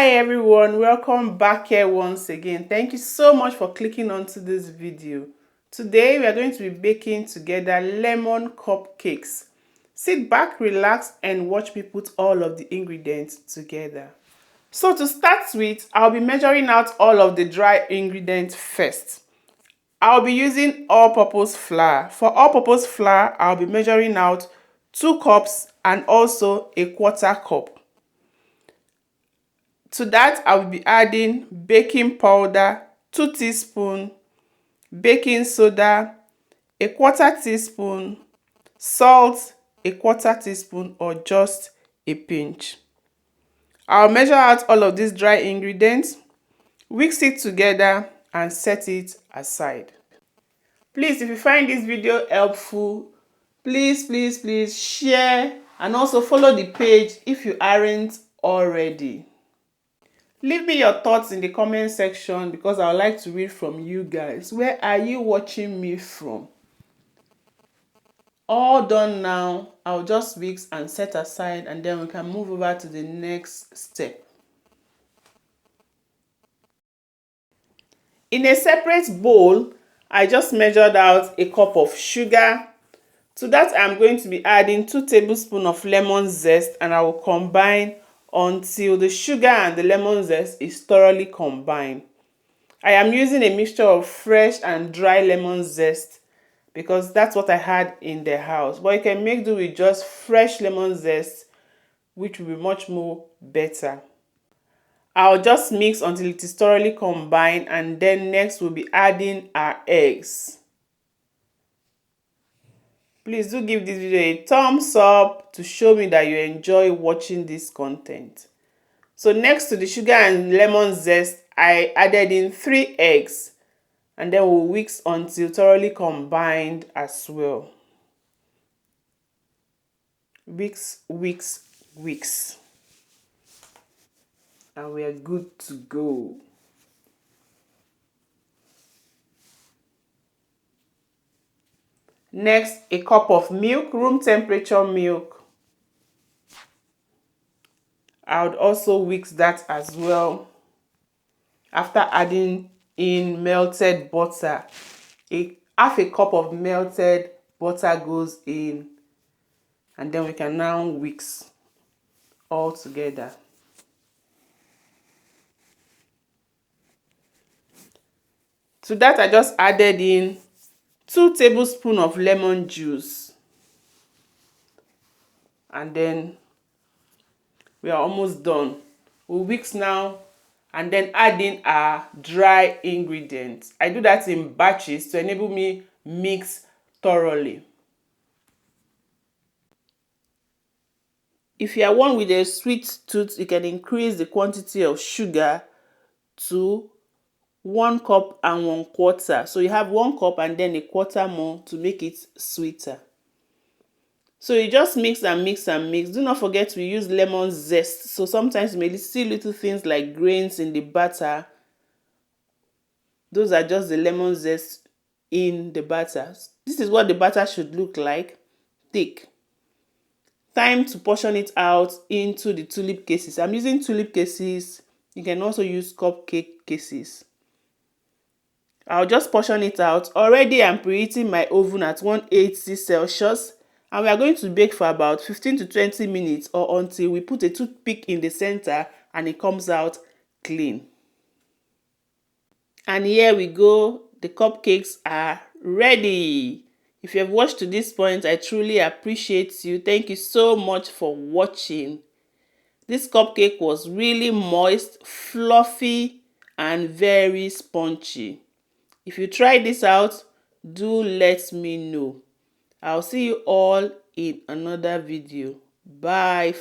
Hi everyone, welcome back here once again. Thank you so much for clicking onto this video. Today we are going to be baking together lemon cupcakes. Sit back, relax and watch me put all of the ingredients together. So to start with, I'll be measuring out all of the dry ingredients first. I'll be using all-purpose flour. For all-purpose flour, I'll be measuring out 2 cups and also a 1/4 cup. To that, I will be adding baking powder, 2 teaspoons, baking soda, a 1/4 teaspoon, salt, a 1/4 teaspoon or just a pinch. I'll measure out all of these dry ingredients, mix it together and set it aside. Please, if you find this video helpful, please share and also follow the page if you aren't already. Leave me your thoughts in the comment section because I would like to read from you guys. Where are you watching me from? All done now. I'll just mix and set aside and then we can move over to the next step. In a separate bowl, I just measured out a cup of sugar. To that, I'm going to be adding 2 tablespoons of lemon zest and I will combine until the sugar and the lemon zest is thoroughly combined. I am using a mixture of fresh and dry lemon zest because that's what I had in the house. But you can make do with just fresh lemon zest, which will be much more better. I'll just mix until it is thoroughly combined and then next we'll be adding our eggs. Please do give this video a thumbs up to show me that you enjoy watching this content. So next to the sugar and lemon zest, I added in 3 eggs and then we'll whisk until thoroughly combined as well. Whisk. And we are good to go. Next, a cup of milk, room temperature milk. I would also whisk that as well. After adding in melted butter, half a cup of melted butter goes in and then we can now whisk all together. To that, I just added in 2 tablespoons of lemon juice and then we are almost done. We'll whisk now and then add in our dry ingredients. I do that in batches to enable me mix thoroughly. If you are one with a sweet tooth, you can increase the quantity of sugar to 1 cup and 1/4. So you have 1 cup and then 1/4 more to make it sweeter. So you just mix and mix and mix. Do not forget we use lemon zest. So sometimes you may see little things like grains in the batter. Those are just the lemon zest in the batter. This is what the batter should look like, thick. Time to portion it out into the tulip cases. I'm using tulip cases. You can also use cupcake cases. I'll just portion it out. Already I'm preheating my oven at 180 Celsius and we are going to bake for about 15 to 20 minutes or until we put a toothpick in the center and it comes out clean. And here we go. The cupcakes are ready. If you have watched to this point, I truly appreciate you. Thank you so much for watching. This cupcake was really moist, fluffy, and very spongy. If you try this out, do let me know. I'll see you all in another video. Bye.